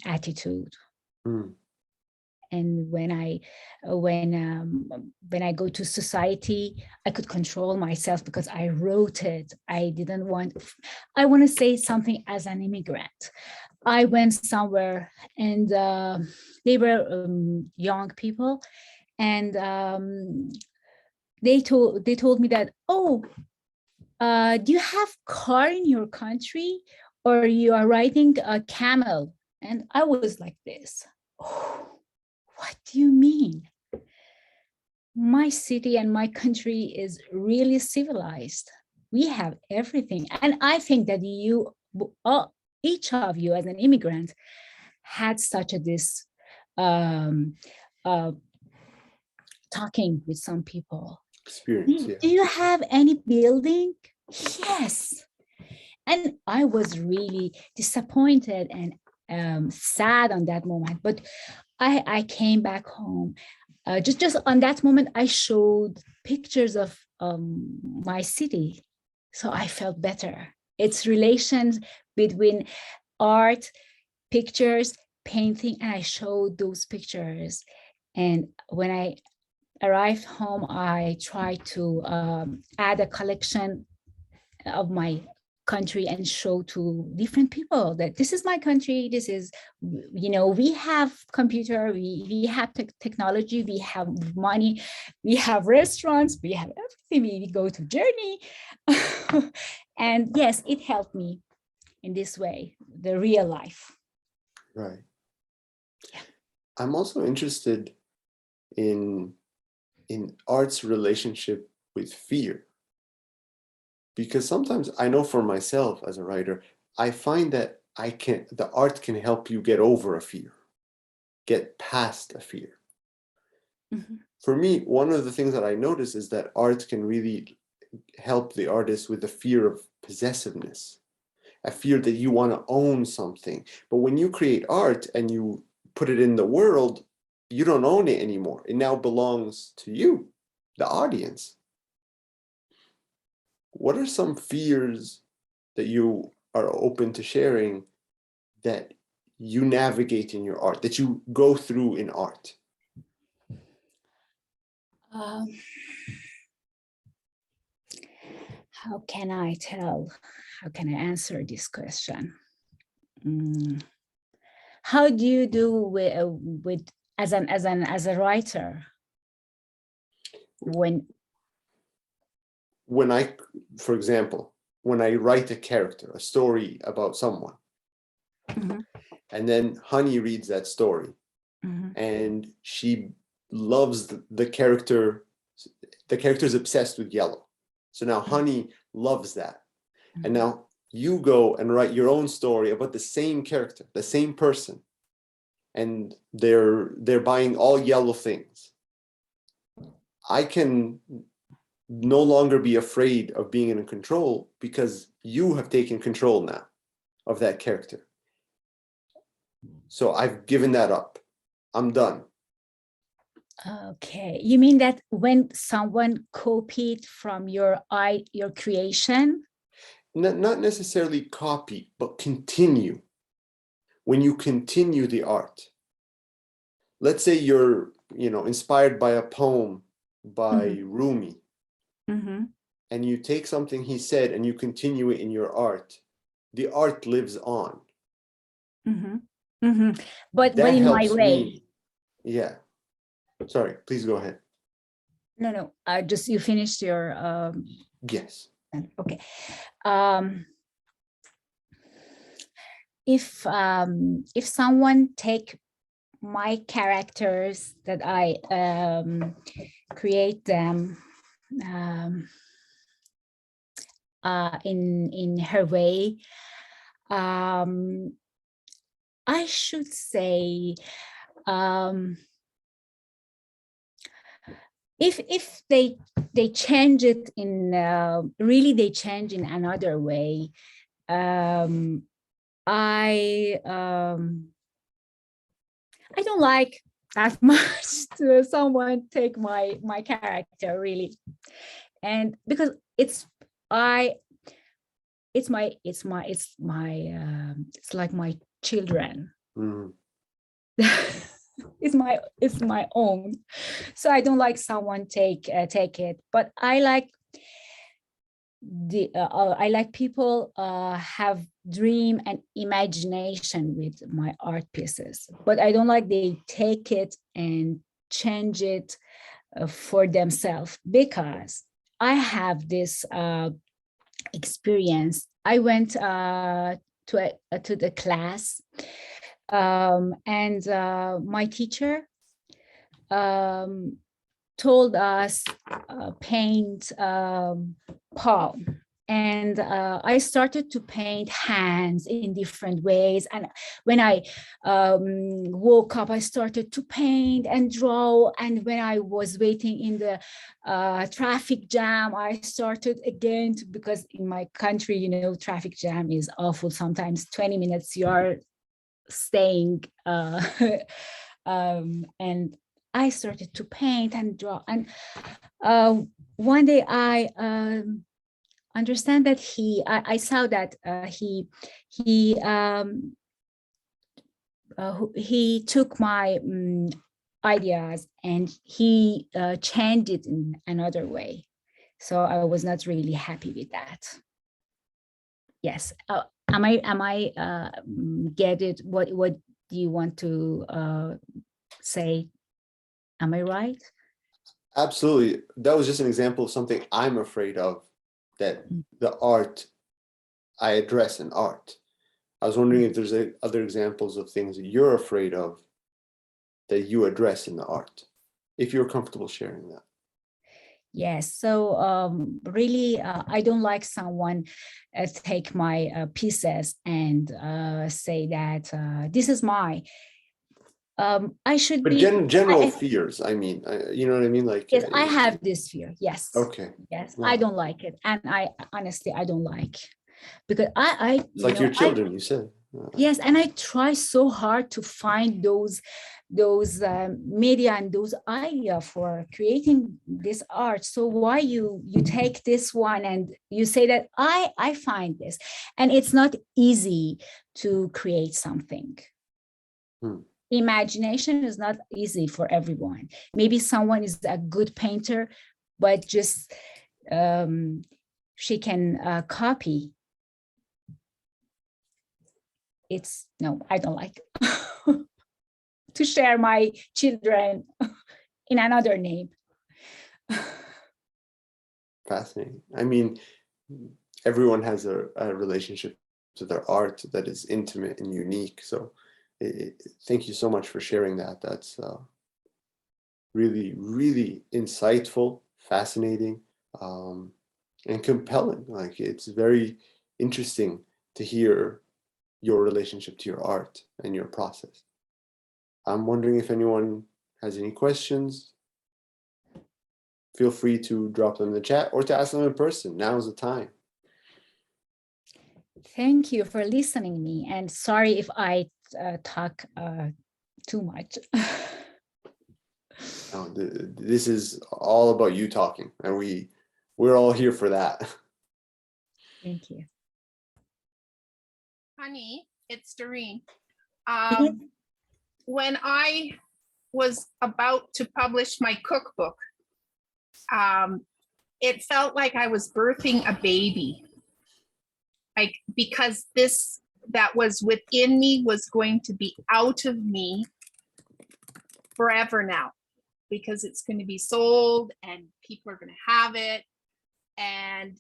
attitude. And when I go to society, I could control myself because I wrote it. I want to say something as an immigrant. I went somewhere and they were young people, and they told me that, oh, do you have car in your country, or you are riding a camel? And I was like this. Oh, what do you mean? My city and my country is really civilized. We have everything. And I think that each of you as an immigrant had such this talking with some people. Experience, yeah. Do you have any building? Yes. And I was really disappointed and sad on that moment. But I came back home. Just on that moment, I showed pictures of my city. So I felt better. It's relations between art, pictures, painting, and I showed those pictures. And when I arrived home, I tried to add a collection of my country and show to different people that this is my country. This is, we have computer, we have technology, we have money, we have restaurants, we have everything. We go to journey. And yes, it helped me in this way, the real life. Right. Yeah. I'm also interested in art's relationship with fear. Because sometimes I know for myself as a writer, I find that the art can help you get over a fear, get past a fear. Mm-hmm. For me, one of the things that I notice is that art can really help the artist with the fear of possessiveness, a fear that you want to own something. But when you create art and you put it in the world, you don't own it anymore. It now belongs to you, the audience. What are some fears that you are open to sharing that you navigate in your art, that you go through in art? How can I answer this question? How do you do with as a writer when I, for example, when I write a character, a story about someone, mm-hmm. And then Honey reads that story, and she loves the character. The character is obsessed with yellow. So now Honey loves that. And now you go and write your own story about the same character, the same person, and they're buying all yellow things. I can no longer be afraid of being in control because you have taken control now of that character. So I've given that up. I'm done. Okay, you mean that when someone copied from your creation? Not necessarily copy, but continue. When you continue the art. Let's say you're, inspired by a poem by Rumi, and you take something he said and you continue it in your art. The art lives on. But That in my helps way. me. Yeah. Sorry, please go ahead. No. Just you finished your. Yes. Okay. If someone take my characters that I create them in her way, I should say, if they change it in really they change in another way, I don't like that much to someone take my character really, and because it's like my children. It's my own, so I don't like someone take it, but I like people have dream and imagination with my art pieces, but I don't like they take it and change it for themselves, because I have this experience. I went to the class, and my teacher told us paint palm, and I started to paint hands in different ways. And when I woke up, I started to paint and draw. And when I was waiting in the traffic jam, I started again because in my country, traffic jam is awful. Sometimes 20 minutes you are staying, and I started to paint and draw. And one day I understand that I saw that he took my ideas and he changed it in another way. So I was not really happy with that. Yes. Am I get it? What do you want to say? Am I right? Absolutely. That was just an example of something I'm afraid of, that the art I address in art. I was wondering if there's other examples of things that you're afraid of that you address in the art, if you're comfortable sharing that. Yes. So really, I don't like someone take my pieces and say that this is my. I should but be general fears. I mean, you know what I mean? Like, yes, I have this fear. Yes. Okay. Yes, Wow. I don't like it, and I honestly I don't like, because it's like your children, you said. Yes, and I try so hard to find those media and those ideas for creating this art. So why you take this one and you say that I find this, and it's not easy to create something. Imagination is not easy for everyone. Maybe someone is a good painter, but just she can copy. No, I don't like to share my children in another name. Fascinating. I mean, everyone has a relationship to their art that is intimate and unique. So Thank you so much for sharing that. That's really, really insightful, fascinating, and compelling. Like, it's very interesting to hear your relationship to your art and your process. I'm wondering if anyone has any questions. Feel free to drop them in the chat or to ask them in person. Now's the time. Thank you for listening to me, and sorry if I talk too much. No, this is all about you talking, and we're all here for that. Thank you. Honey, it's Doreen. Yes. When I was about to publish my cookbook, it felt like I was birthing a baby. Like, because this that was within me was going to be out of me forever now, because it's going to be sold and people are going to have it. And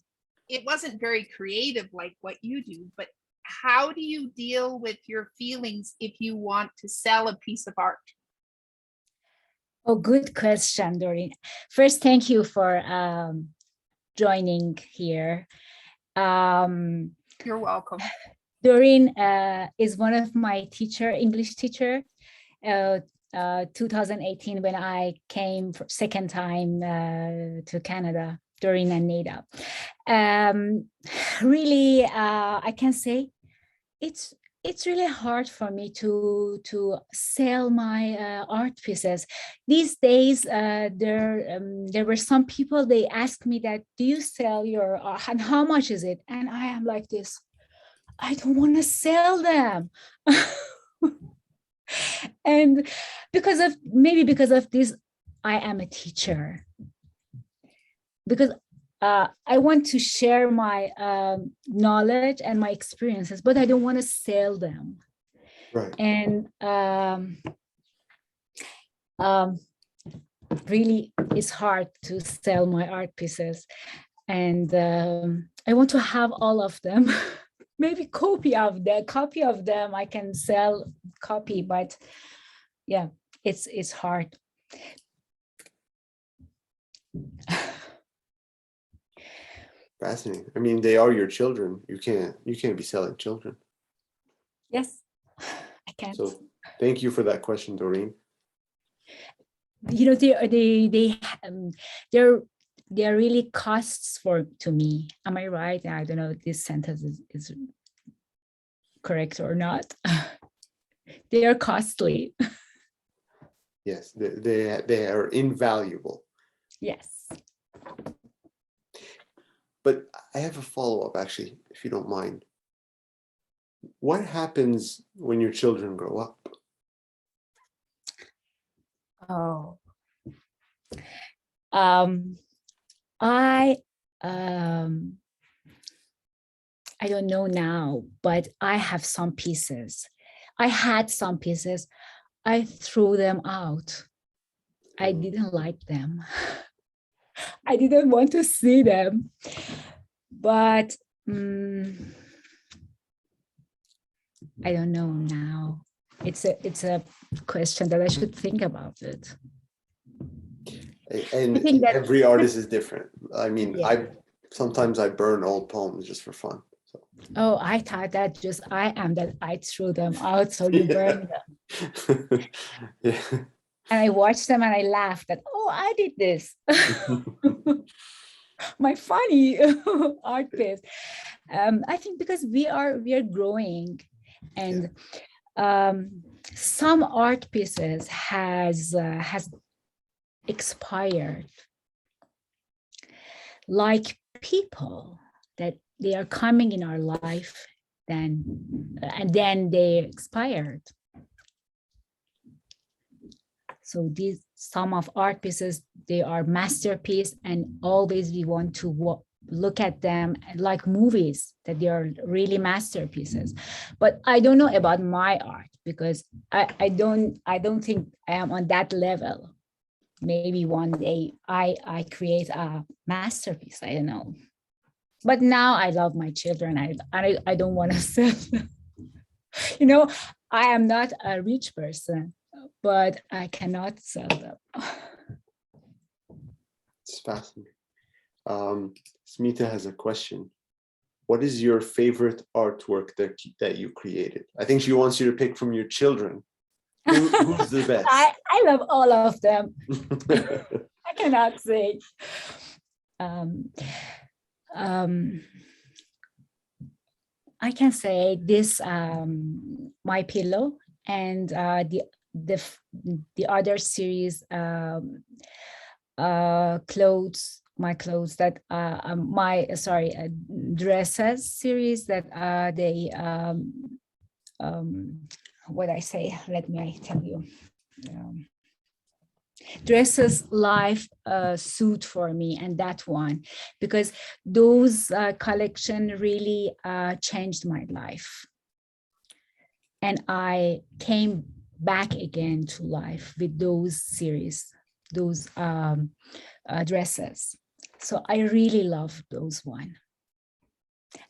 it wasn't very creative like what you do, but how do you deal with your feelings if you want to sell a piece of art? Oh, good question, Doreen. First, thank you for joining here. You're welcome. Doreen is one of my English teacher. 2018, when I came for second time to Canada, Doreen and Nada. Really, I can say it's really hard for me to sell my art pieces. These days, there were some people, they asked me that, do you sell your art and how much is it? And I am like this, I don't want to sell them. And because of this, I am a teacher. Because I want to share my knowledge and my experiences, but I don't want to sell them. Right. And really, it's hard to sell my art pieces. And I want to have all of them. Maybe copy of them. I can sell copy, but yeah, it's hard. Fascinating. I mean, they are your children. You can't be selling children. Yes, I can. So thank you for that question, Doreen. You know, they're really costs to me. Am I right? I don't know if this sentence is correct or not. They are costly. Yes, they are invaluable. Yes. But I have a follow-up, actually, if you don't mind. What happens when your children grow up? Oh. I don't know now, but I have some pieces. I had some pieces. I threw them out. I didn't like them. I didn't want to see them. But I don't know now. It's a question that I should think about it. And every artist is different. I mean, yeah. Sometimes I burn old poems just for fun. So. Oh, I thought that I threw them out, so you burn them. Yeah. And I watched them and I laughed that, oh, I did this. My funny art piece. I think because we are growing, and some art pieces has expired, like people that they are coming in our life, and then they expired. So some of art pieces, they are masterpiece, and always we want to look at them like movies, that they are really masterpieces. But I don't know about my art, because I don't think I am on that level. Maybe one day I create a masterpiece, I don't know. But now I love my children. I don't want to sell them. You know, I am not a rich person, but I cannot sell them. It's fascinating. Smita has a question. What is your favorite artwork that you created? I think she wants you to pick from your children. Who's the best? I love all of them. I cannot say. I can say this, My Pillow, and the other series, clothes, my clothes that dresses series that they what I say, let me tell you. Dresses life suit for me, and that one, because those collection really changed my life, and I came back again to life with those series, those dresses. So I really love those one,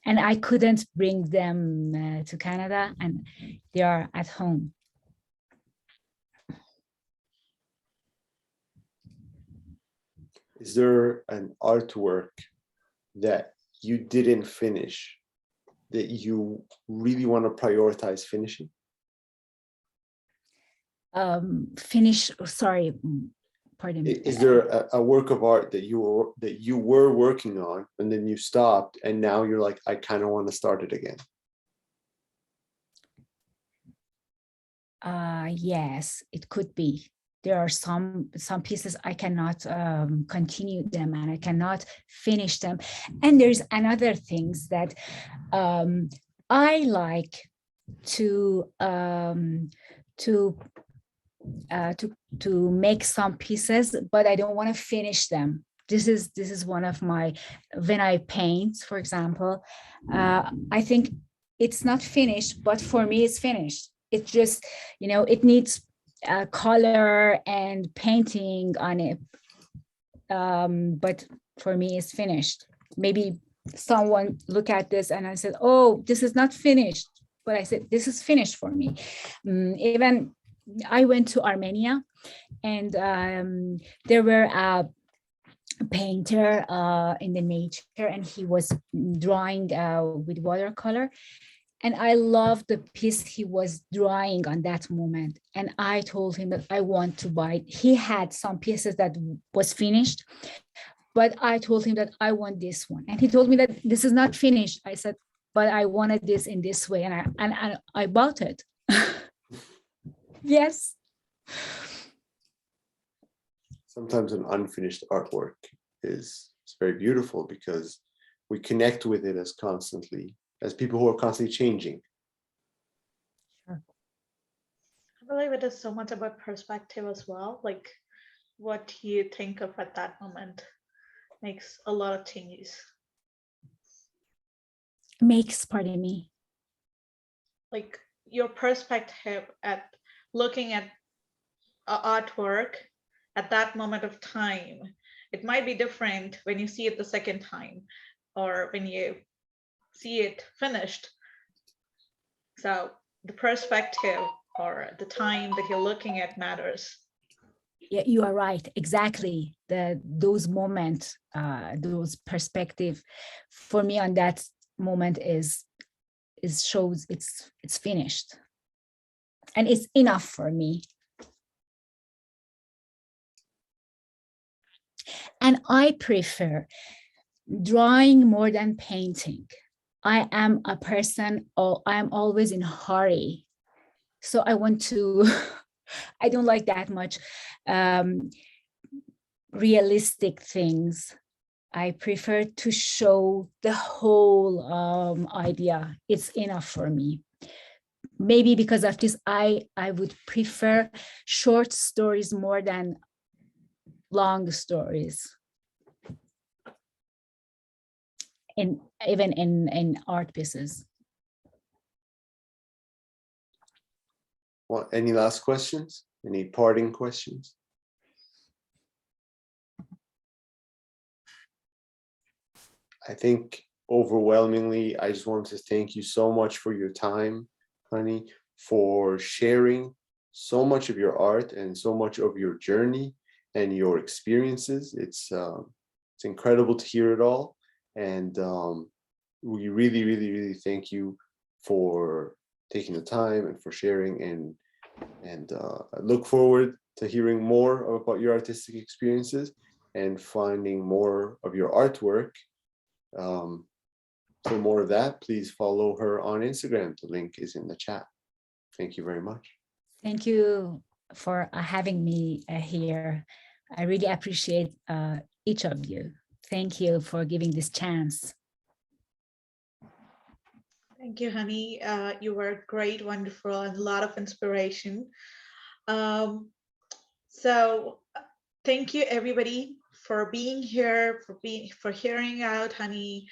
and I couldn't bring them to Canada, and they are at home. Is there an artwork that you didn't finish that you really want to prioritize finishing? Sorry, pardon me. Is there a work of art that you were working on and then you stopped and now you're like, I kind of want to start it again? Yes, it could be. There are some pieces I cannot continue them, and I cannot finish them. And there's another things that I like to make some pieces, but I don't want to finish them. This is one of my, when I paint, for example, I think it's not finished, but for me it's finished. It just, it needs color and painting on it, but for me it's finished. Maybe someone look at this and I said, oh, this is not finished, but I said this is finished for me. Even I went to Armenia, and there were a painter in the nature, and he was drawing with watercolor. And I loved the piece he was drawing on that moment. And I told him that I want to buy it. He had some pieces that was finished, but I told him that I want this one. And he told me that this is not finished. I said, but I wanted this in this way. And I bought it. Yes. Sometimes an unfinished artwork is very beautiful because we connect with it as people who are constantly changing. Sure. I believe it is so much about perspective as well. Like what you think of at that moment makes a lot of changes. Pardon me. Like your perspective at looking at artwork at that moment of time, it might be different when you see it the second time or when you see it finished. So the perspective or the time that you're looking at matters. Yeah, you are right. Exactly. Those moments, those perspective, for me on that moment is shows it's finished, and it's enough for me. And I prefer drawing more than painting. I am a person, I'm always in a hurry. So I want to, I don't like that much realistic things. I prefer to show the whole idea. It's enough for me. Maybe because of this, I would prefer short stories more than long stories. Even in art pieces. Well, any last questions? Any parting questions? I think overwhelmingly, I just want to thank you so much for your time, Honey, for sharing so much of your art and so much of your journey and your experiences. It's incredible to hear it all. And we really, really, really thank you for taking the time and for sharing, and I look forward to hearing more about your artistic experiences and finding more of your artwork. For more of that, please follow her on Instagram. The link is in the chat. Thank you very much. Thank you for having me here. I really appreciate each of you. Thank you for giving this chance. Thank you, Honey. You were great, wonderful, and a lot of inspiration. So thank you, everybody, for being here, for hearing out Honey,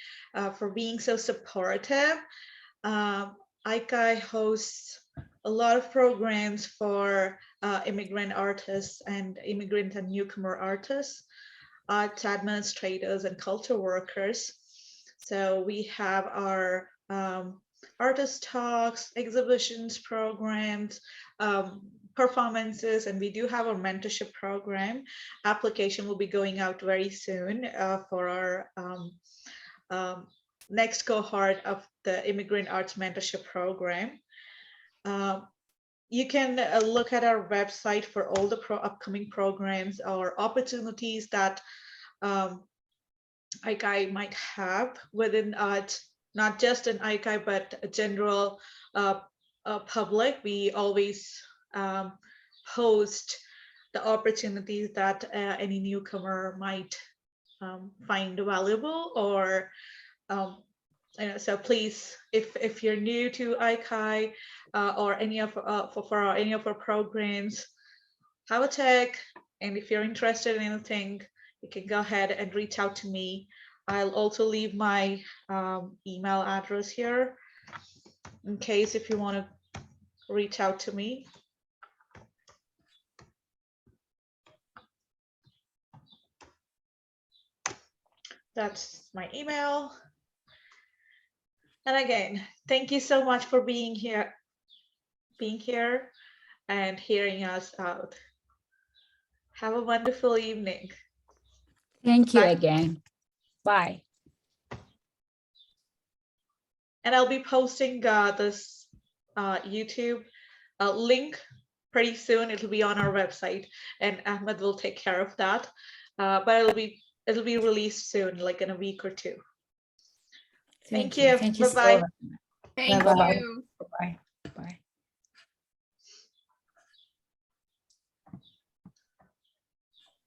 for being so supportive. ICAI hosts a lot of programs for immigrant artists and immigrant and newcomer artists, arts administrators, and culture workers. So we have our artist talks, exhibitions, programs, performances, and we do have our mentorship program. Application will be going out very soon for our next cohort of the Immigrant Arts Mentorship Program. You can look at our website for all the upcoming programs or opportunities that ICAI might have within art, not just in ICAI, but a general public. We always host the opportunities that any newcomer might find valuable, or so please, if you're new to ICAI or any of for any of our programs, have a check, and if you're interested in anything, you can go ahead and reach out to me. I'll also leave my email address here in case if you want to reach out to me. That's my email. And again, thank you so much for being here and hearing us out. Have a wonderful evening. Thank you Bye. again. Bye. And I'll be posting this YouTube link pretty soon. It'll be on our website, and Ahmed will take care of that. But it'll be released soon, like in a week or two. Thank you. Thank you so Bye-bye. much. Thank Bye-bye. you.